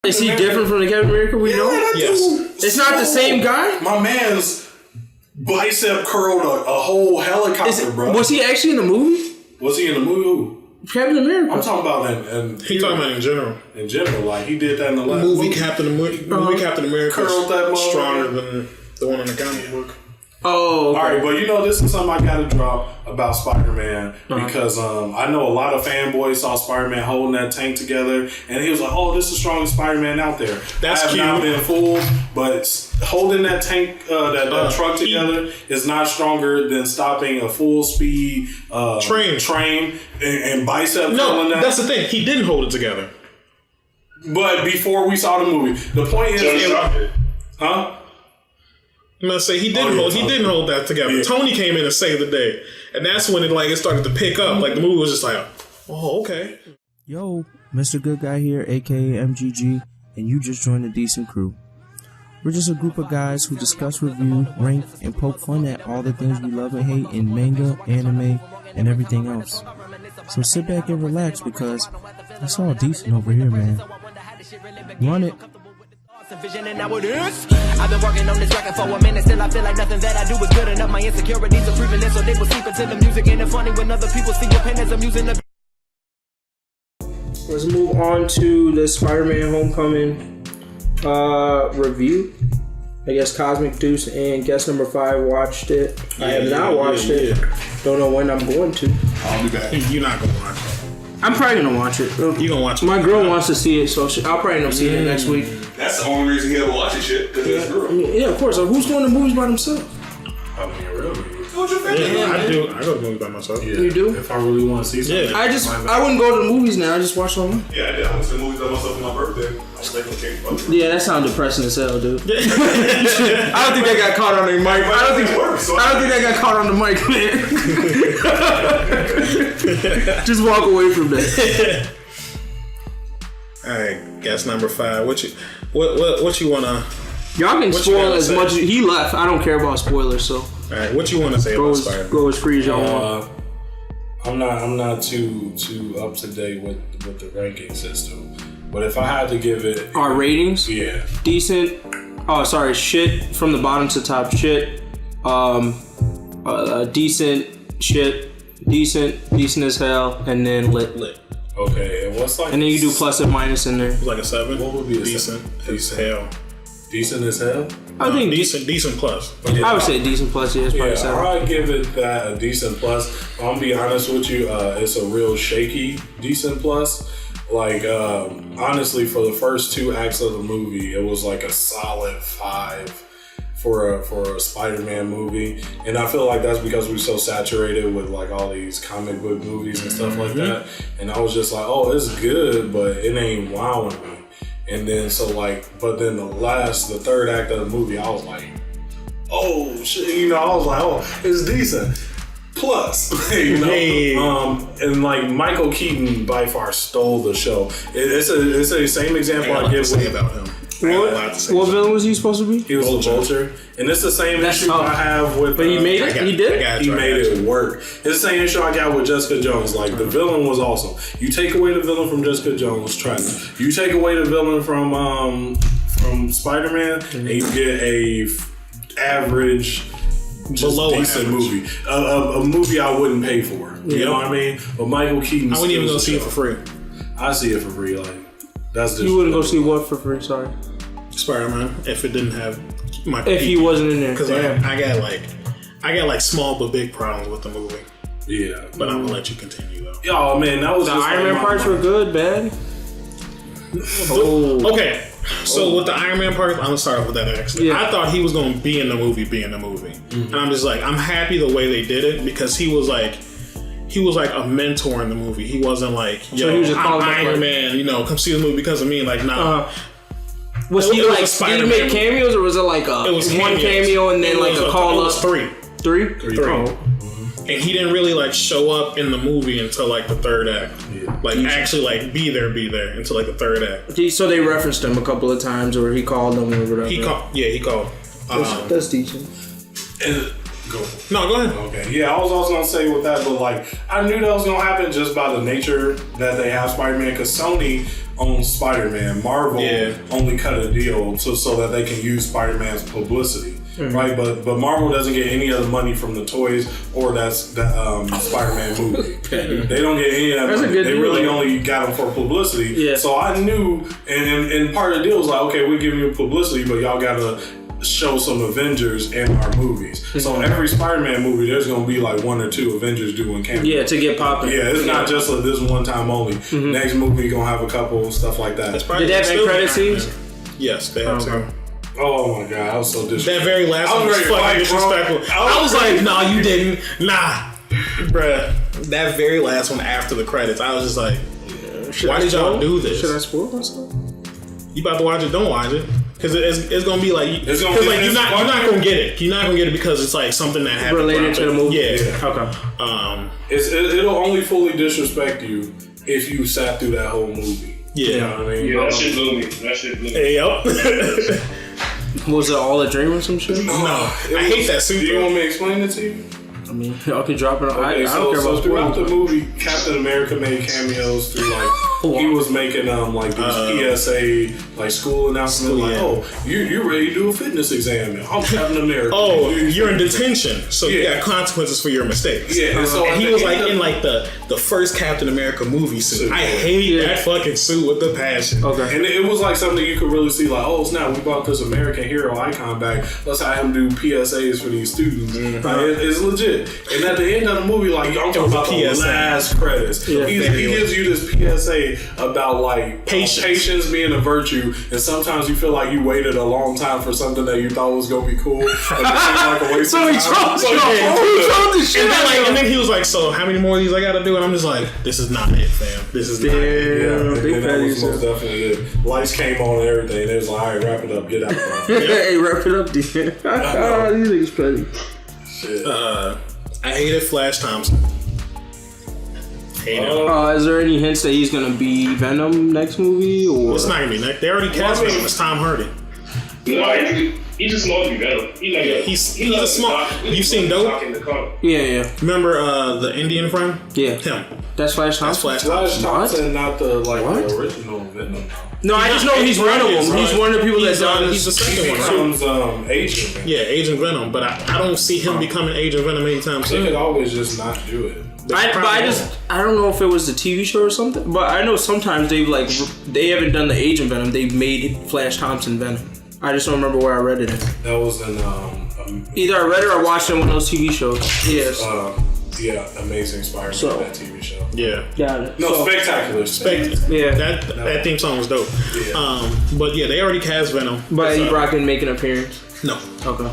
Is he different from the Captain America we know? Yes. It's not the same guy? My man's bicep curled a whole helicopter, bro. Was he actually in the movie? Was he in the movie? Captain America. I'm talking about He talking about in general. In general, like he did that in the last movie. Captain America curled that stronger than the one in the comic book. Oh, okay. All right, but this is something I got to drop about Spider-Man because I know a lot of fanboys saw Spider-Man holding that tank together, and he was like, "Oh, this is the strongest Spider-Man out there." That's I have not been fooled, but holding that tank, that truck together is not stronger than stopping a full speed train and bicep. No, that's the thing. He didn't hold it together. But before we saw the movie, the point is, huh? I'm gonna say he didn't hold that together. Yeah. Tony came in and saved the day, and that's when it started to pick up. Like the movie was just like, oh, okay. Yo, Mr. Good Guy here, aka MGG, and you just joined a decent crew. We're just a group of guys who discuss, review, rank, and poke fun at all the things we love and hate in manga, anime, and everything else. So sit back and relax because it's all decent over here, man. Run it. Vision and now it is. I've been working on this record for a minute. Still I feel like nothing that I do is good enough. My insecurities are creeping in, so they will sleep into the music. And it's funny when other people see your pen as I'm using the. Let's move on to the Spider-Man Homecoming review. I guess Cosmic Deuce and guest number 5 watched it. I have not watched it. Don't know when I'm going to. I'll be back. You're not gonna watch it. I'm probably gonna watch it. You gonna watch it? My girl wants to see it, so I'll probably not see it next week. That's the only reason he'll watch it, shit. Because it's girl. Yeah, of course. So who's going to movies by themselves? I mean, really. What's your favorite? Yeah, I do. I go to movies by myself. Yeah. You do? If I really want to see something. Yeah. I wouldn't go to the movies now. I just watch online. Yeah, I did. I went to the movies by myself for my birthday. I was like, okay, fuck it. Yeah, that sounds depressing as hell, dude. I don't think that got caught on the mic. I don't think that got caught on the mic, man. Just walk away from that. All right, guess number 5. What you wanna? Y'all can spoil as much as he left. I don't care about spoilers, so. All right, what you wanna say about Spider-Man? Go as free as y'all want. I'm not too up to date with the ranking system, but if I had to give it our ratings, yeah, decent. Oh, sorry, shit from the bottom to top. Shit, decent, shit, decent as hell, and then lit. Okay, and what's like? And then you do plus and minus in there. It's like a 7. What would be decent? As hell. Decent as hell. I think decent plus. Yeah, I would say decent plus. Yeah, it's probably 7. I'd give it that a decent plus. I'm gonna be honest with you. It's a real shaky decent plus. Like honestly, for the first 2 acts of the movie, it was like a solid 5. For a Spider-Man movie, and I feel like that's because we're so saturated with like all these comic book movies and stuff like that. And I was just like, oh, it's good, but it ain't wowing me. And then but then the 3rd act of the movie, I was like, oh shit, I was like, oh, it's decent. Plus, and like Michael Keaton by far stole the show. It's the same example I give about him. What villain was he supposed to be? He was a vulture. And it's the same issue I have with... But he made it? He did? He made it work. It's the same issue I got with Jessica Jones. Like, the villain was awesome. You take away the villain from Jessica Jones, trash. You take away the villain from Spider-Man, and you get a average... below decent movie. A movie I wouldn't pay for. You know what I mean? But Michael Keaton... I wouldn't even go see it for free. I see it for free. Like, that's just... You wouldn't go see what for free? Sorry. Spider-Man, if it didn't have my... If he wasn't in there. Because I got like small but big problems with the movie. Yeah. But I'm going to let you continue, though. Oh, man, that was the Iron Man parts were good, bad. Okay. So with the Iron Man part, I'm gonna start off with that actually. Yeah. I thought he was gonna be in the movie. And I'm just like, I'm happy the way they did it because he was like a mentor in the movie. He wasn't like, yo, so he was just I'm Iron Man, come see the movie because of me. Like, nah. Was he like, did he make cameos or was it like it was one cameo and then like a call up? Three. Oh. And he didn't really like show up in the movie until like the 3rd act. Yeah. Like actually like be there until like the 3rd act. So they referenced him a couple of times or he called them or whatever. He called. That's decent. Go ahead. Okay. Yeah, I was also gonna say with that, but like I knew that was gonna happen just by the nature that they have Spider-Man, because Sony owns Spider-Man. Marvel only cut a deal so that they can use Spider-Man's publicity. Right, but Marvel doesn't get any of the money from the toys or that Spider-Man movie. They don't get any of that money. They really only got them for publicity. Yeah. So I knew, and part of the deal was like, okay, we're giving you publicity, but y'all gotta show some Avengers in our movies. So every Spider-Man movie, there's gonna be like 1 or 2 Avengers doing cameos. Yeah, to get popping. Yeah, it's not just like this one time only. Next movie gonna have a couple stuff like that. Did they have end credit scenes? Yes, they have to. Oh my god, I was so disrespectful. That very last one was fucking disrespectful. I was like, no, you didn't. Nah. Bruh. That very last one after the credits, I was just like, why did y'all do this? Should I spoil myself? You about to watch it, don't watch it. Because it's going to be like, you're not going to get it. You're not going to get it because it's like something that happened. Related to the movie? Yeah. Okay. It'll only fully disrespect you if you sat through that whole movie. Yeah. You know what I mean? Yeah, that shit blew me. Hey, yup. Was it all a dream or some shit? No. I hate that suit. Do you want me to explain it to you? I mean, y'all can drop it on. Okay, I don't care about throughout the movie, Captain America made cameos through like he was making like these PSA like school announcements oh you're ready to do a fitness exam. I'm Captain America. Oh, you're in detention, so you got consequences for your mistakes. Yeah, and so he was like in like the first Captain America movie suit. I hate that fucking suit with the passion. Okay, and it was like something you could really see like, oh snap, we brought this American hero icon back. Let's have him do PSAs for these students. It's legit. And at the end of the movie, like I'm talking about the last credits, he gives you this PSA about like patience being a virtue, and sometimes you feel like you waited a long time for something that you thought was gonna be cool, and it seemed like a waste of time. And then he was like, "So how many more of these I gotta do?" And I'm just like, "This is not it, fam. This is not it." Yeah, that was most definitely it. Lights came on and everything. They was like, "All right, wrap it up, get out." Hey, wrap it up, dude. These niggas petty. Shit. I hated Flash Thompson. Is there any hints that he's gonna be Venom next movie? Or it's not gonna be next. They already cast him. It's Tom Hardy. No, he's just small to be Venom. He's a small. You've seen Dope? Yeah. Remember the Indian friend? Yeah. Him. That's Flash Thompson. Flash Thompson, not the the original Venom. No, I just know he's one of them. He's one of the people that's on. He's the second one. Becomes Agent Venom. Yeah, Agent Venom. But I don't see him becoming Agent Venom anytime soon. They could always just not do it. I don't know if it was the TV show or something, but I know sometimes they haven't done the Agent Venom. They've made Flash Thompson Venom. I just don't remember where I read it. That was in either I read it or watched it in one of those TV shows. Yes. Amazing Spider-Man, that TV show. Yeah. Got it. No, Spectacular. Yeah. That theme song was dope. Yeah. But yeah, they already cast Venom. But Eddie Brock didn't make an appearance. No. Okay.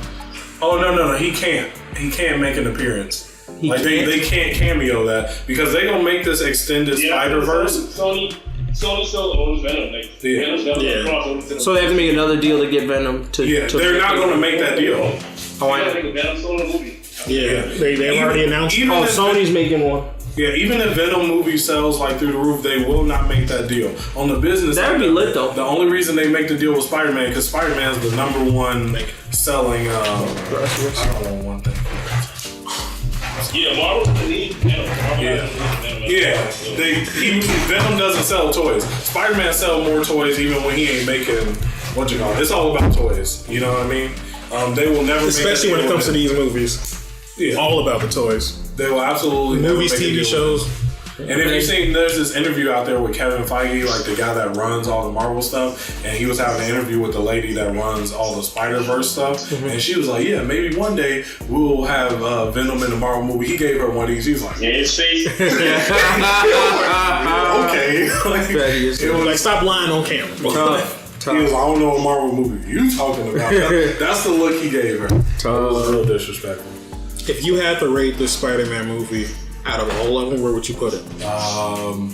Oh no, he can't. He can't make an appearance. They can't cameo that because they gonna make this extended Spider-Verse. Sony still owns Venom. Venom's crossover. So they have to make another deal to get Venom to. They're not gonna make that deal. Oh, I know. Venom's still in the movie. Yeah, they've already announced. Sony's making one. Yeah, even if Venom movie sells like through the roof, they will not make that deal. On the business, that would be lit though. The only reason they make the deal with Spider-Man because Spider-Man is the #1 selling. I don't know one thing. Yeah, Marvel needs Venom. Venom doesn't sell toys. Spider-Man sell more toys even when he ain't making It's all about toys. You know what I mean? They will never, especially when it comes to these movies. Yeah, all about the toys. They will absolutely movies, never make TV shows. And if you've seen, there's this interview out there with Kevin Feige, like the guy that runs all the Marvel stuff, and he was having an interview with the lady that runs all the Spider-Verse stuff, and she was like, yeah, maybe one day we'll have Venom in the Marvel movie. He gave her one of these. He was like, yeah, his face. Okay. It was like, stop lying on camera. He was like, I don't know what Marvel movie you talking about. That's the look he gave her. It was real disrespectful. If you had to rate this Spider-Man movie out of all of them, where would you put it? I'll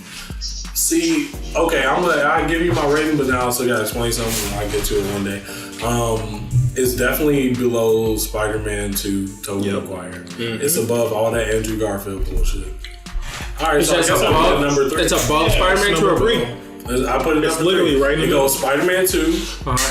give you my rating, but then I also gotta explain something. I'll get to it one day. It's definitely below Spider-Man 2 Tobey Maguire. It's above all that Andrew Garfield bullshit. Alright, so above number 3. It's above Spider-Man 2 or 3? I put it. It's literally right in the middle. Spider-Man 2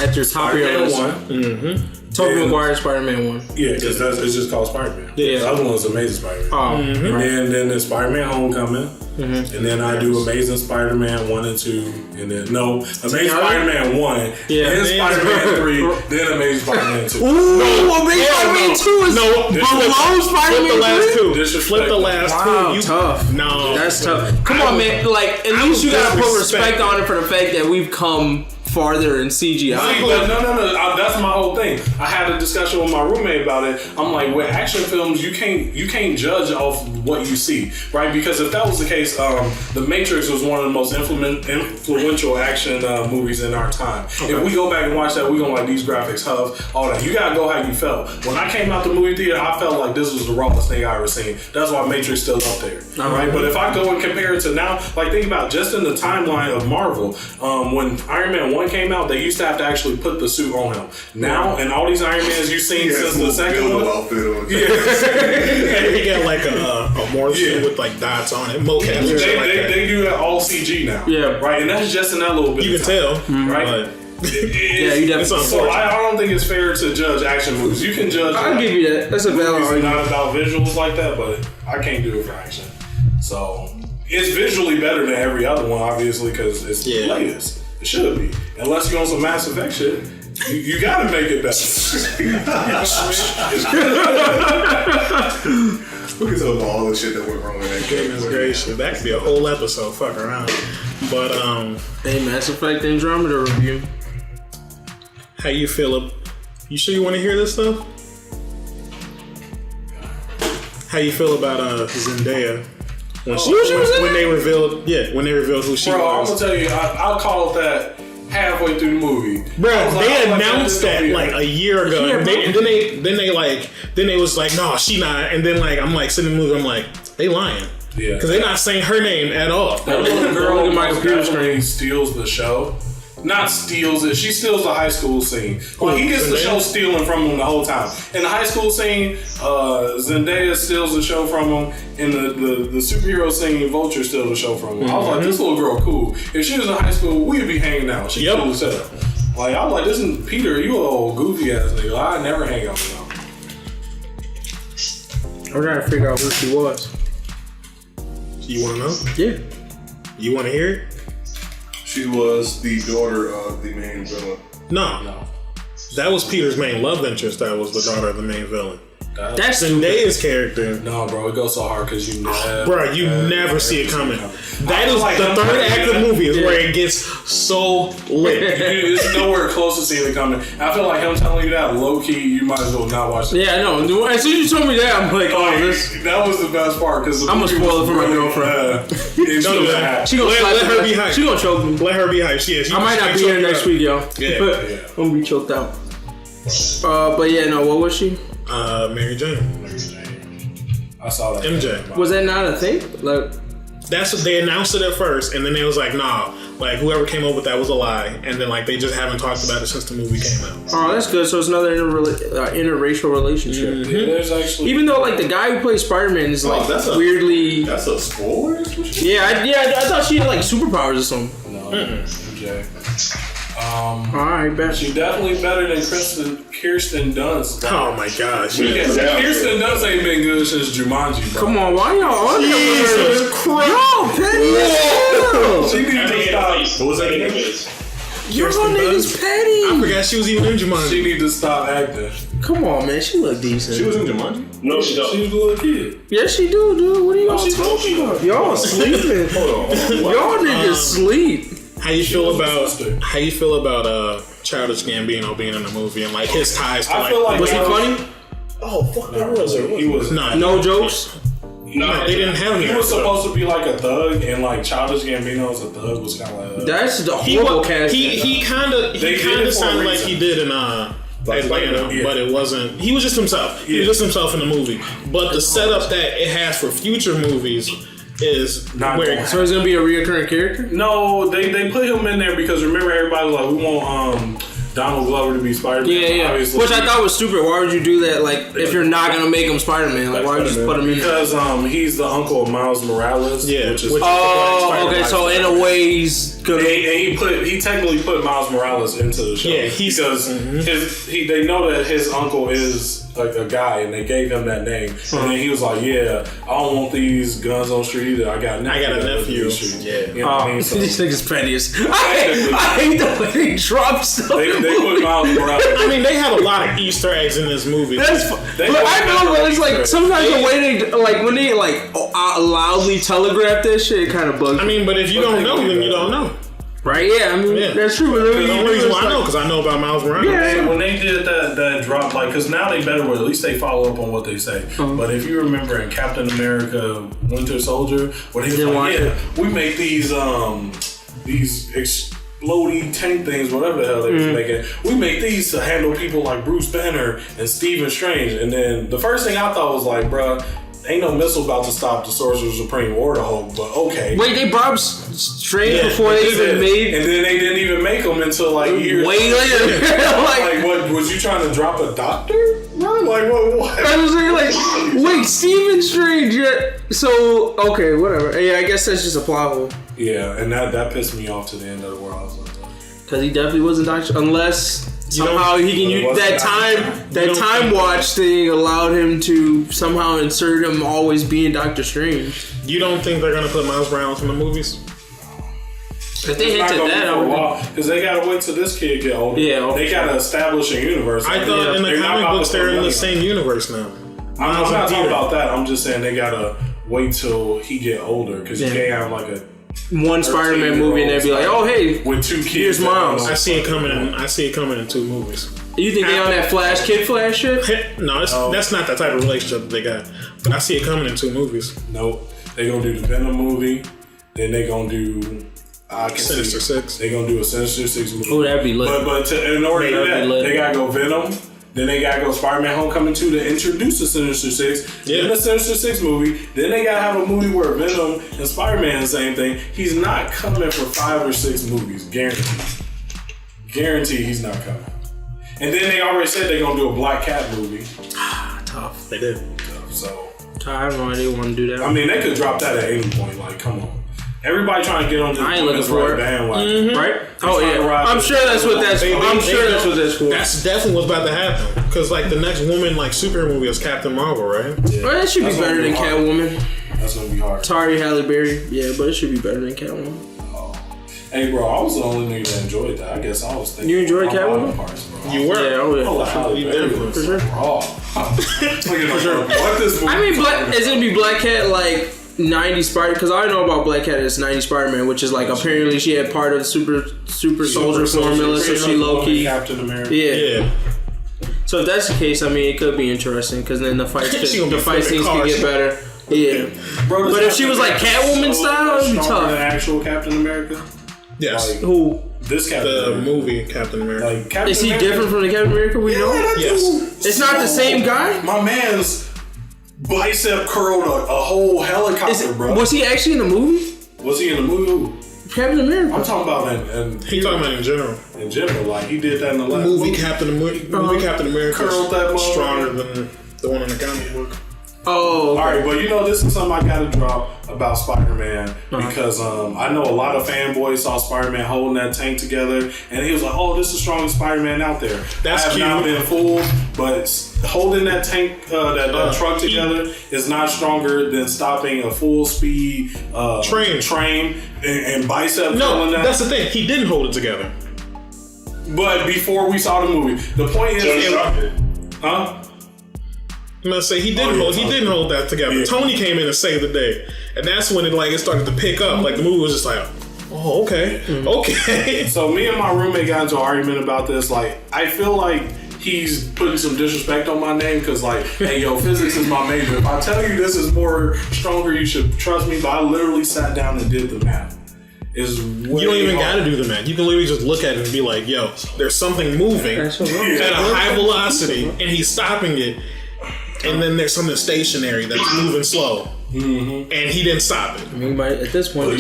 at your top of your list. 1. Tobey Maguire, Spider-Man 1. Yeah, because it's just called Spider-Man. Yeah. The other one's Amazing Spider-Man. And then there's Spider-Man Homecoming. and then I do Amazing Spider-Man 1 and 2, and then Amazing Spider-Man 1, then Spider-Man 3, then Amazing Spider-Man 2. Ooh, Amazing Spider-Man 2 is below Spider-Man 3? Flip the last two. You tough. No, that's tough. Come on, man. Like, at least you gotta put respect on it for the fact that we've come farther in CGI. No. That's my whole thing. I had a discussion with my roommate about it. I'm like, with action films, you can't judge off what you see, right? Because if that was the case, The Matrix was one of the most influential action movies in our time. Okay. If we go back and watch that, we're gonna like these graphics, huff, all that. You gotta go how you felt. When I came out the movie theater, I felt like this was the rawest thing I ever seen. That's why Matrix still up there, right? But if I go and compare it to now, like think about just in the timeline of Marvel, when Iron Man 1 came out, they used to have to actually put the suit on him. Now, and all these Iron Mans you've seen since the second one, he got like a morph suit with like dots on it, mocap. They do that all CG now, right? And that's just in that little bit. You can tell, right? You definitely. So I don't think it's fair to judge action movies. You can judge. I'll give you that. That's a valid argument. Not about visuals like that, but I can't do it for action. So it's visually better than every other one, obviously, because it's the latest. It should be. Unless you're on some Mass Effect shit, you gotta make it better. We can talk about all the shit that went wrong in that game. Goodness gracious, that could be a whole episode. Fuck around. But hey, Mass Effect Andromeda review. How you feel? You sure you want to hear this stuff? How you feel about Zendaya? When they revealed who she was. I'm was. gonna tell you, I'll call it that halfway through the movie. Bro, they announced that like a year ago, and then they was like, no, she not. And then like I'm like sitting in the movie, I'm like, they lying. Yeah, because they're not saying her name at all. That little girl in my computer screen steals the show. Not steals it. She steals the high school scene. Well, he gets the show stealing from him the whole time. In the high school scene, Zendaya steals the show from him. In the superhero scene, Vulture steals the show from him. I was like, this little girl cool. If she was in high school, we'd be hanging out. She cool as hell. Like, I was like, this is Peter, you a old goofy ass nigga. I never hang out with him. I'm trying to figure out who she was. You want to know? Yeah. You want to hear it? She was the daughter of the main villain. No. That was Peter's main love interest. That was the daughter of the main villain. That's Zendaya's character. No, bro, it goes so hard because you never see it coming. That is like the third act of the movie is where it gets so lit. It's nowhere close to seeing it coming. I feel like him telling you that low key, you might as well not watch it. Yeah, I know. As soon as you told me that, I'm like, that was the best part because I'm gonna spoil it for my girlfriend. She gonna let her be hyped. She gonna choke me. Let her be hyped. I might not be here next week, yo. Yeah. I'm gonna be choked out. But yeah, no. What was she? Mary Jane. I saw that. MJ. Was that not a thing? Like, that's what they announced it at first, and then they was like, nah, like whoever came up with that was a lie, and then like they just haven't talked about it since the movie came out. Oh, that's good. So it's another interracial relationship. Mm-hmm. Yeah, there's actually, even though like the guy who plays Spider-Man is like weirdly. That's a spoiler. I thought she had like superpowers or something. No, MJ. Alright, bet. She's definitely better than Kirsten Dunst. Oh my gosh. Kirsten Dunst ain't been good since Jumanji, bro. Come on, why y'all on Jesus Christ? Yo, petty. She needs to stop. What was that name? Your nigga's petty. I forgot she was even in Jumanji. She need to stop acting. Come on, man. She look decent. She was in Jumanji? No, she don't. She was a little kid. Yes, she do, dude. What are y'all talking about? Y'all sleeping. Hold on. Y'all niggas sleep. How you feel about Childish Gambino being in the movie and like his ties to was he funny? Oh fuck, that was it. He was no jokes. No, they didn't have. He was supposed to be like a thug, and like Childish Gambino as a thug was kind of like. That's the horrible cast. He kind of sounded like he did in Atlanta, but it wasn't. He was just himself. He was just himself in the movie. But the setup that it has for future movies is not where. So he's gonna be a reoccurring character? No, they put him in there because remember everybody was like, we want Donald Glover to be Spider-Man. Yeah. Which I thought was stupid. Why would you do that? Like, if you're not gonna make him Spider-Man, like, why would you just put him in? Because he's the uncle of Miles Morales. Yeah. Which is okay. So in a way, he's gonna. He technically put Miles Morales into the show. Yeah, because they know that his uncle is a guy, and they gave him that name. And then he was like, "Yeah, I don't want these guns on the street either. I got a nephew. Yeah, you know what I mean? So, these niggas pettiest. I hate the way they drop stuff. they put Miles Morales. I mean, they have a lot of Easter eggs in this movie. That's but I know it's like sometimes the way they like when they like loudly telegraph that shit, it kind of bugs. I mean, but if you don't know, then you don't know. Right? Yeah, I mean that's true. But the only reason why I know because I know about Miles Morales. Yeah, when they did that drop, like, because now they better, at least they follow up on what they say. But if you remember in Captain America: Winter Soldier, when he was like, we make these exploding tank things, whatever the hell they was making. We make these to handle people like Bruce Banner and Stephen Strange. And then the first thing I thought was like, bruh, ain't no missile about to stop the Sorcerer Supreme or the Hulk, but okay. Wait, they brought Strange before they even made... And then they didn't even make them until like years way later. like, what, was you trying to drop a doctor? Bro? Like, what? I was like, wait, Stephen Strange, so, okay, whatever. Yeah, I guess that's just a plot hole. Yeah, and that pissed me off to the end of the world. I was like, because he definitely wasn't Doctor, unless... Somehow he can use that time watch thing allowed him to somehow insert him always being Doctor Strange. You don't think they're gonna put Miles Morales in the movies? If they hinted that, because they gotta wait till this kid get older. Yeah, they gotta establish a universe. I thought in the comic books they're in the same universe now. I'm not talking about that. I'm just saying they gotta wait till he get older because you can't have like a one Spider-Man movie and they'd be like, "Oh, hey, with two kids." Here's Miles. I see it coming in 2 movies. You think they on that Kid Flash shit? No, that's not that type of relationship they got. But I see it coming in 2 movies. Nope. They gonna do the Venom movie. Then they gonna do Sinister Six. They gonna do a Sinister Six movie. Oh, that'd be lit. But in order to do that, they gotta go Venom. Then they gotta go Spider-Man: Homecoming 2 to introduce the Sinister Six. Then the Sinister Six movie. Then they gotta have a movie where Venom and Spider-Man the same thing. He's not coming for 5 or 6 movies, guaranteed he's not coming. And then they already said they're gonna do a Black Cat movie. Tough. They did. So I have no idea they want to do that. I mean, they could drop that at any point. Like, come on. Everybody trying to get on this right bandwagon, right? Oh yeah, I'm sure that's what that's. I'm sure that's what that's for. That's definitely what's about to happen. Because like the next woman like superhero movie is Captain Marvel, right? Yeah. Well, that should be better than Catwoman. That's gonna be hard. Sorry, Halle Berry. Yeah, but it should be better than Catwoman. Oh. Hey, bro, I was the only nigga that enjoyed that. I guess I was thinking. You enjoyed Catwoman? You were. Yeah, oh yeah. Oh, Halle Berry was for sure. For sure. What this movie? I mean, is it gonna be Black Cat like 90 Spider? Because I know about Black Cat as 90 Spider-Man, which is like apparently she had part of the super soldier formula, so she low key Captain America. Yeah. So if that's the case, I mean, it could be interesting because then the fight scenes could get better. Yeah, bro. But if she was like Catwoman style, it'd be tough. Than actual Captain America. Yes. Like, who? This Captain America. Movie Captain America. Like, Captain is he America? different from the Captain America we know? Yes. It's not the same guy. My man's bicep curled a whole helicopter, bro. Was he actually in the movie? Was he in the movie? Captain America. I'm talking about He talking about in general. In general, like he did that in the last movie. Captain America curled that stronger than the one in the comic book. Oh, okay. All right, but you know this is something I gotta drop about Spider-Man because I know a lot of fanboys saw Spider-Man holding that tank together, and he was like, "Oh, this is the strongest Spider-Man out there." That's I have not been fooled, but holding that tank, that truck together is not stronger than stopping a full speed train and bicep. No, that's the thing. He didn't hold it together. But before we saw the movie, the point is, huh? I'm gonna say he didn't hold that together. Yeah. Tony came in and saved the day, and that's when it started to pick up. Like the movie was just like, oh, okay, okay. So me and my roommate got into an argument about this. Like, I feel like he's putting some disrespect on my name because, like, hey, yo, physics is my major. If I tell you this is more stronger, you should trust me. But I literally sat down and did the math. You don't even gotta do the math. You can literally just look at it and be like, yo, there's something moving at a high velocity, and he's stopping it. And then there's something stationary that's moving slow, and he didn't stop it. I mean, at this point, they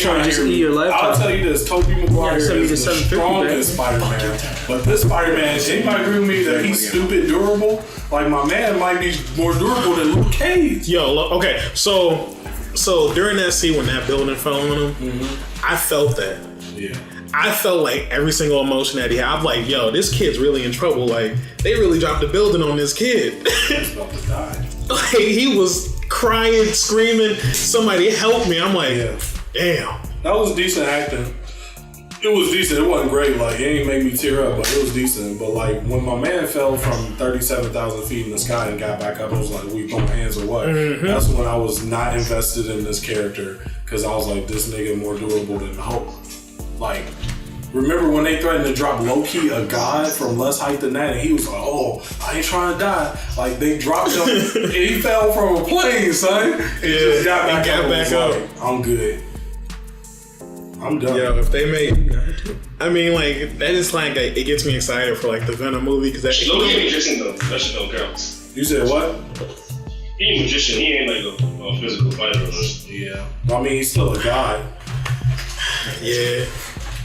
trying to just eat your life. I'll tell you this: Tobey Maguire is the strongest Spider-Man. But this Spider-Man, anybody agree with me that he's stupid durable? Like my man might be more durable than Luke Cage. Yo, okay, so during that scene when that building fell on him, I felt that. Yeah. I felt like every single emotion that he had. I'm like, yo, this kid's really in trouble. Like, they really dropped the building on this kid. He's about to die. Like, he was crying, screaming, somebody help me. I'm like, damn. That was decent acting. It was decent. It wasn't great. Like, it ain't make me tear up, but it was decent. But like, when my man fell from 37,000 feet in the sky and got back up, I was like, we throwing hands or what? That's when I was not invested in this character, because I was like, this nigga more durable than Hulk. Like, remember when they threatened to drop Loki, a god, from less height than that, and he was like, oh, I ain't trying to die. Like, they dropped him, and he fell from a plane, son. And just got back up. Like, I'm good. I'm done. Yo, if they made, I mean, like, that is like, it gets me excited for like the Venom movie, because that Loki a magician though. That shit don't count. You said what? He a magician. He ain't like a physical fighter. Yeah. I mean, he's still a god. Yeah.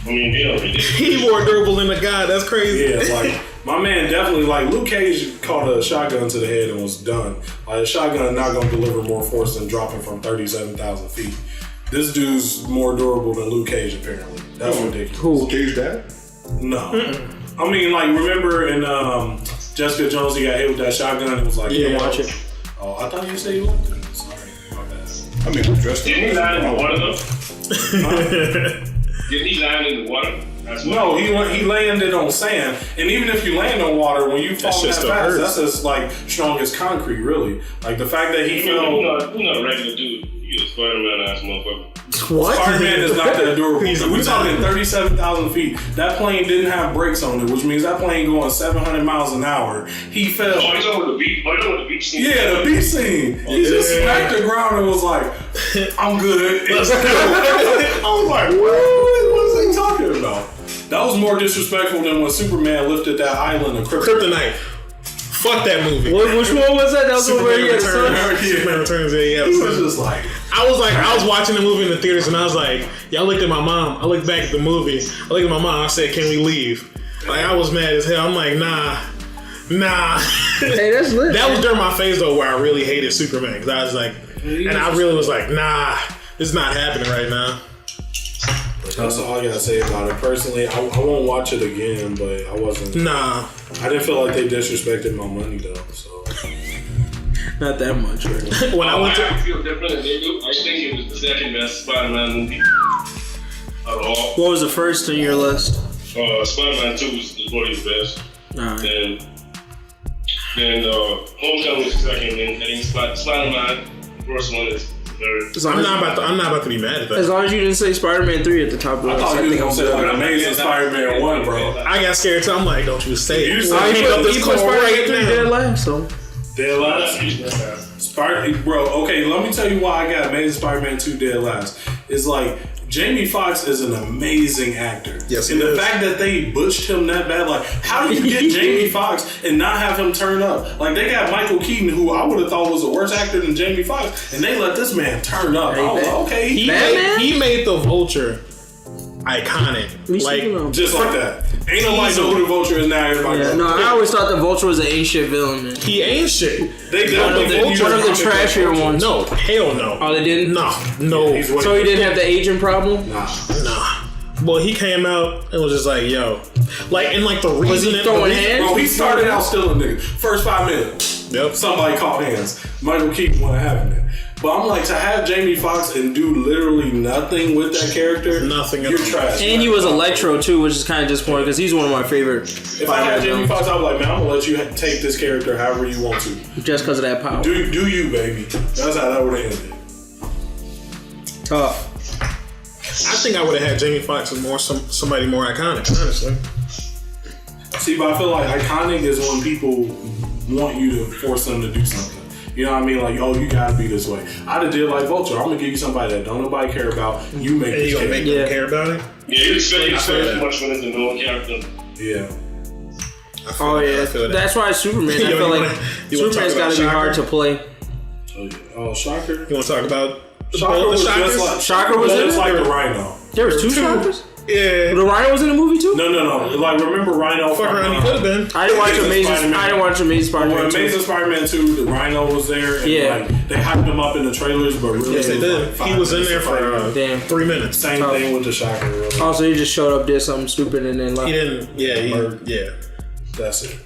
I mean, they don't really. He more durable than a god. That's crazy. Yeah, like, my man definitely, like, Luke Cage caught a shotgun to the head and was done. Like, a shotgun not going to deliver more force than dropping from 37,000 feet. This dude's more durable than Luke Cage, apparently. That's ridiculous. Who? Cage dad? No. I mean, like, remember in Jessica Jones, he got hit with that shotgun and it was like, You didn't watch it? Oh, I thought you said you liked it. Sorry, my bad. I mean, who dressed him? Didn't he land in the water though? Didn't he land in the water? No, he landed on sand, and even if you land on water, when you fall that fast, that's as like strong as concrete, really. Like the fact that he fell. You're not a regular dude. You're a Spider-Man ass motherfucker. What? Spider-Man is not that durable. We're talking 37,000 feet. That plane didn't have brakes on it, which means that plane going 700 miles an hour. He fell. Oh, you talking about the beach? Oh, you talking about the beach scene? Yeah, the beach scene. He just smacked the ground and was like, "I'm good." I was like, what is he talking about? That was more disrespectful than when Superman lifted that island of Kryptonite. Fuck that movie. Which one was that? That was Superman where he had Superman Returns. Yeah, he was just like, I was watching the movie in the theaters and I was like, I looked at my mom. I looked back at the movie. I looked at my mom. I said, "Can we leave?" Like, I was mad as hell. I'm like, nah. Hey, that's lit. That was during my phase though where I really hated Superman, because I was like, and I really was like, nah, this is not happening right now. that's all I gotta say about it. Personally, I won't watch it again, but I wasn't. Nah. I didn't feel like they disrespected my money though, so. Not that much, right? When I went to, I feel different than they do. I think it was the second best Spider-Man movie out of all. What was the first on your list? Spider-Man 2 is probably the best. Alright. Then HomeComing is the second, and then Spider-Man, the first one is the third. I'm not about to be mad at that. As long as you didn't say Spider-Man 3 at the top of the list. I thought you was gonna say like Amazing Spider-Man 1, bro. I got scared too. I'm like, don't you say it. You put Spider-Man 3 dead last, so. Dead last. Bro, okay, let me tell you why I got Amazing Spider-Man 2 dead last. It's like, Jamie Foxx is an amazing actor. Yes, and he the is. fact that they butched him that bad, like, how do you get Jamie Foxx and not have him turn up? Like, they got Michael Keaton, who I would have thought was a worse actor than Jamie Foxx, and they let this man turn up. I was like, okay, He made the Vulture iconic. Like, just like that. Ain't nobody know who the Vulture is now. Everybody Yeah, no, I always thought the Vulture was an ain't shit villain, man. he ain't shit. They One of the trashier ones. No, hell no. Oh, they didn't? No. So he didn't have the aging problem? Nah. Well, he came out and was just like, yo. Like, and like the reason. Was he throwing hands? Bro, he started out stealing niggas. First 5 minutes. Yep. Somebody caught hands. Michael Keaton wasn't having it. But I'm like, to have Jamie Foxx and do literally nothing with that character, Nothing. you're trash. And he was Electro too, which is kind of disappointing because he's one of my favorite. If I had Jamie Foxx, I'd be like, man, I'm gonna let you take this character however you want to. Just because of that power. Do you, baby? That's how that would have ended. Tough. I think I would have had Jamie Foxx as somebody more iconic, honestly. See, but I feel like iconic is when people want you to force them to do something. You know what I mean? Like, oh, you gotta be this way. I'd have did like Vulture. I'm gonna give you somebody that don't nobody care about. You make And this you gonna character. make them care about it? Yeah, you expect too much when it's a known character. Yeah. Oh yeah, I feel that. that's why Superman. I Yo, feel you like wanna Superman's talk got to be about hard to Shocker? play. Oh, Shocker. You want to talk about Shocker was just like Shocker was just in like it? the Rhino. There was two Shockers. Yeah. The Rhino was in the movie too? No. Like, remember Rhino? Fuck around, he could have been. I didn't watch Amazing Spider-Man. When Amazing Spider-Man 2, the Rhino was there. And like, they hyped him up in the trailers, but really, yes, they did. He was in there for 3 minutes. Same thing with the Shocker. Really. Also, he just showed up, did something stupid, and then left. He didn't. Yeah. That's it.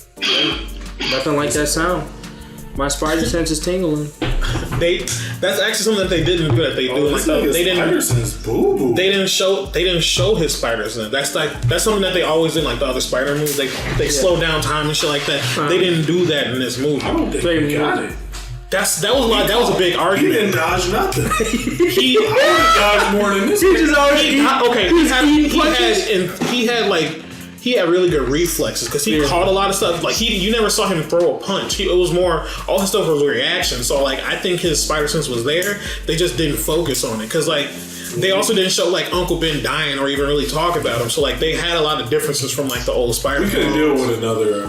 Nothing like that sound. My spider sense is tingling. That's actually something that they didn't do. That they do. Like they didn't show his spider sense. That's something that they always did. Like the other Spider movies, they slow down time and shit like that. They didn't do that in this movie. I don't think they got it. That was a big argument. He didn't dodge nothing. He dodged more than this. He had really good reflexes because he caught a lot of stuff. Like you never saw him throw a punch. It was more all his stuff was reaction. So like I think his spider sense was there. They just didn't focus on it because like they also didn't show like Uncle Ben dying or even really talk about him. So like they had a lot of differences from like the old Spider-Man. We couldn't deal with another.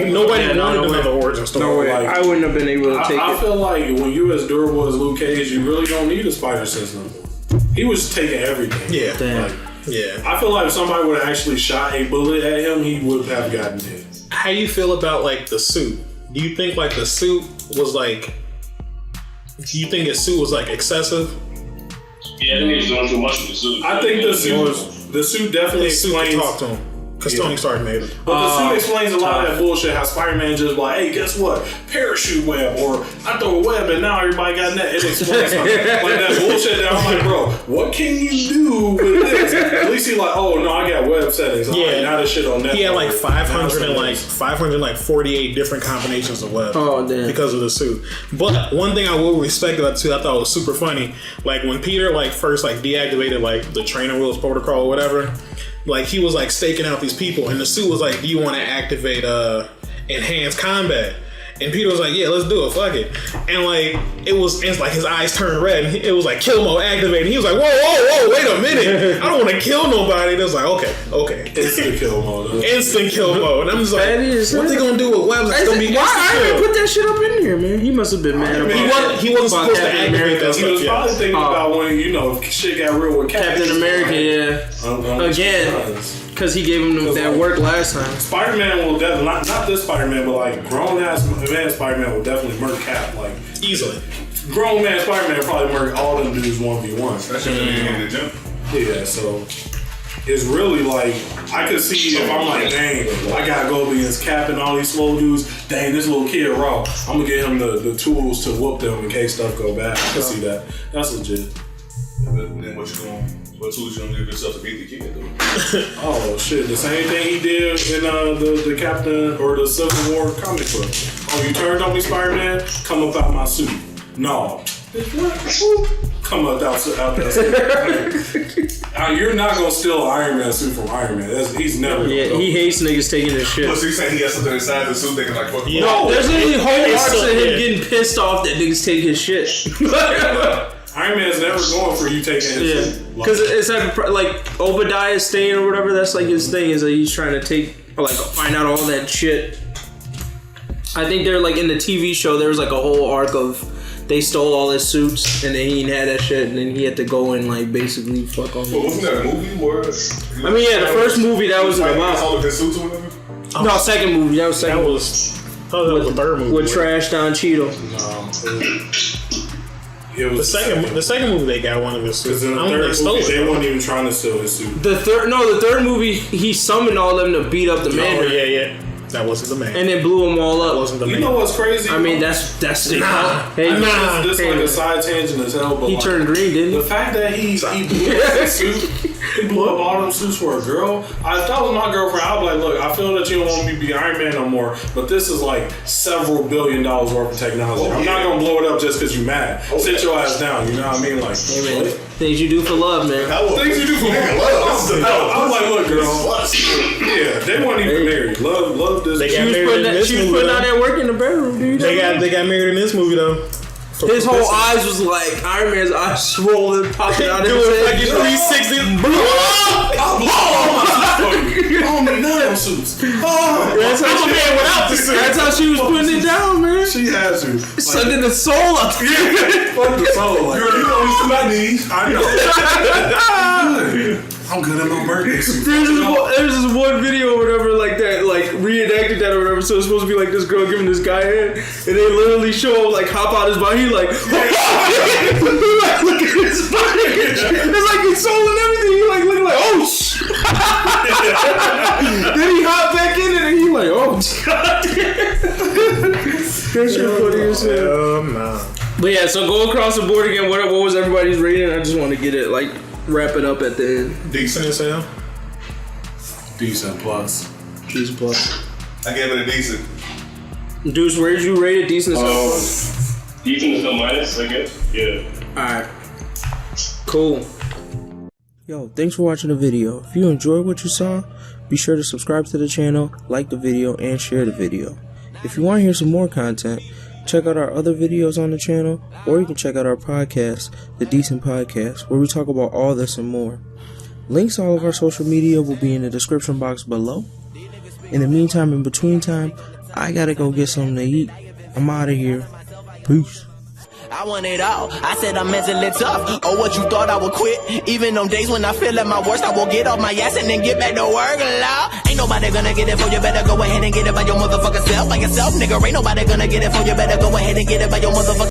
Nobody wanted another origin story. No way. I wouldn't have been able to take it. I feel like when you as durable as Luke Cage, you really don't need a spider sense no more. He was taking everything. Yeah. Like, yeah. I feel like if somebody would have actually shot a bullet at him, he would have gotten hit. How do you feel about like the suit? Do you think like the suit was like? Do you think his suit was like excessive? Yeah, I think he was doing too much with the suit. I think the suit definitely explains. Talk to him. Because Tony Stark made it. But the suit explains a lot of that bullshit. How Spider-Man just like, hey, guess what? Parachute web, or I throw a web and now everybody got that. It explains something like that bullshit. That I'm like, bro, what can you do with this? At least he's like, oh no, I got web settings. Like, now this shit on Netflix. He had like 548 different combinations of web. Oh damn! Because of the suit. But one thing I will respect about the suit, I thought was super funny. Like when Peter like first like deactivated like the trainer wheels protocol or whatever. Like he was like staking out these people, and the suit was like, "Do you want to activate enhanced combat?" And Peter was like, "Yeah, let's do it. Fuck it." And like it's like his eyes turned red, and it was like kill mode activated. He was like, "Whoa, wait a minute! I don't want to kill nobody." And it was like, "Okay, instant kill mode, instant kill mode." And I'm just like, "What they gonna do with webs? It's gonna be why I didn't put that shit up in here, man? He must have been mad. He wasn't supposed to activate that stuff. He was probably thinking about when shit got real with Captain America. Again. Because he gave him that work last time. Spider-Man will definitely, not this Spider-Man, but like grown-ass man Spider-Man will definitely murk Cap, like easily. Grown man Spider-Man will probably murk all them dudes 1v1. Especially in the gym. Yeah, so it's really like, I could see if I'm like, dang, I gotta go against Cap and all these slow dudes, dang, this little kid raw, I'm gonna get him the tools to whoop them in case stuff go bad. I can see that. That's legit. And then what tools you gonna give yourself to beat the kid, though? Oh shit! The same thing he did in the Captain or the Civil War comic book. Oh, you turned on me, Spider-Man? Come up out my suit. No. Come up out that suit. You're not gonna steal an Iron Man suit from Iron Man. He's never. Yeah, he hates niggas taking his shit. So you saying he has something inside the suit they can like fuck him? No, there's literally whole arcs of him getting pissed off that niggas take his shit. Iron Man's never going for you taking his shit. Because it's like Obadiah Stane or whatever. That's like his thing, is that he's trying to find out all that shit. I think they're like in the TV show. There was like a whole arc of they stole all his suits and then he had that shit and then he had to go and like basically fuck on. But wasn't that a movie where? The first movie that was about all of his suits or whatever. No, second movie. That was second. That was the third movie with Trash Don Cheeto. The second movie they got one of his suits. In the third movie, they weren't even trying to steal his suit. The third movie, he summoned all of them to beat up the man. Oh yeah. That wasn't the man. And then blew them all up. That wasn't the man. You know what's crazy? I mean, that's This like a side tangent as hell, but he turned green, didn't he? The fact that he blew up his suit, he blew up all them suits for a girl. If that was my girlfriend, I'd be like, look, I feel that you don't want me to be Iron Man no more, but this is like several $1 billion worth of technology. I'm not gonna blow it up just because you mad. Sit your ass down. You know what I mean? Like, hey, man, things you do for love, man. Things you do for love. I was like, look, girl. Yeah, they weren't even married. Love this. She was putting out that work in the bedroom, dude. They got married in this movie though. His whole eyes was like Iron Man's eyes swollen, popping out of his head. Like 360. Oh my! suits. That's how I'm a man without the suit. That's how she was putting it down, man. She has to. Sucking the soul up. Fuck the soul. Like, Girl, you know he's to my knees. I know. I'm good at my birthday suit. There's this one video or whatever like that, like reenacted that or whatever. So it's supposed to be like this girl giving this guy head, and they literally show him like hop out his body. He like, like look at his body. It's like his soul and everything. He like looking like, oh shit. Then he hop back in it and he like, oh god. That's your funny as hell. Nah. But yeah, so go across the board again. What was everybody's rating? I just want to get it like. Wrap it up at the end. Decent as hell. Decent plus. Decent plus. I gave it a decent. Deuce, where did you rate it? Decent as hell plus? Decent as hell minus, I guess. Yeah. Alright. Cool. Yo, thanks for watching the video. If you enjoyed what you saw, be sure to subscribe to the channel, like the video, and share the video. If you want to hear some more content, check out our other videos on the channel, or you can check out our podcast, The Decent Podcast, where we talk about all this and more. Links to all of our social media will be in the description box below. In the meantime, in between time, I gotta go get something to eat. I'm out of here. Peace. I want it all. I said I'm mentally tough. Oh, what you thought I would quit? Even on days when I feel at my worst, I will get off my ass and then get back to work. Law. Ain't nobody gonna get it for you. Better go ahead and get it by your motherfucking self. By yourself, nigga. Ain't nobody gonna get it for you. Better go ahead and get it by your motherfucking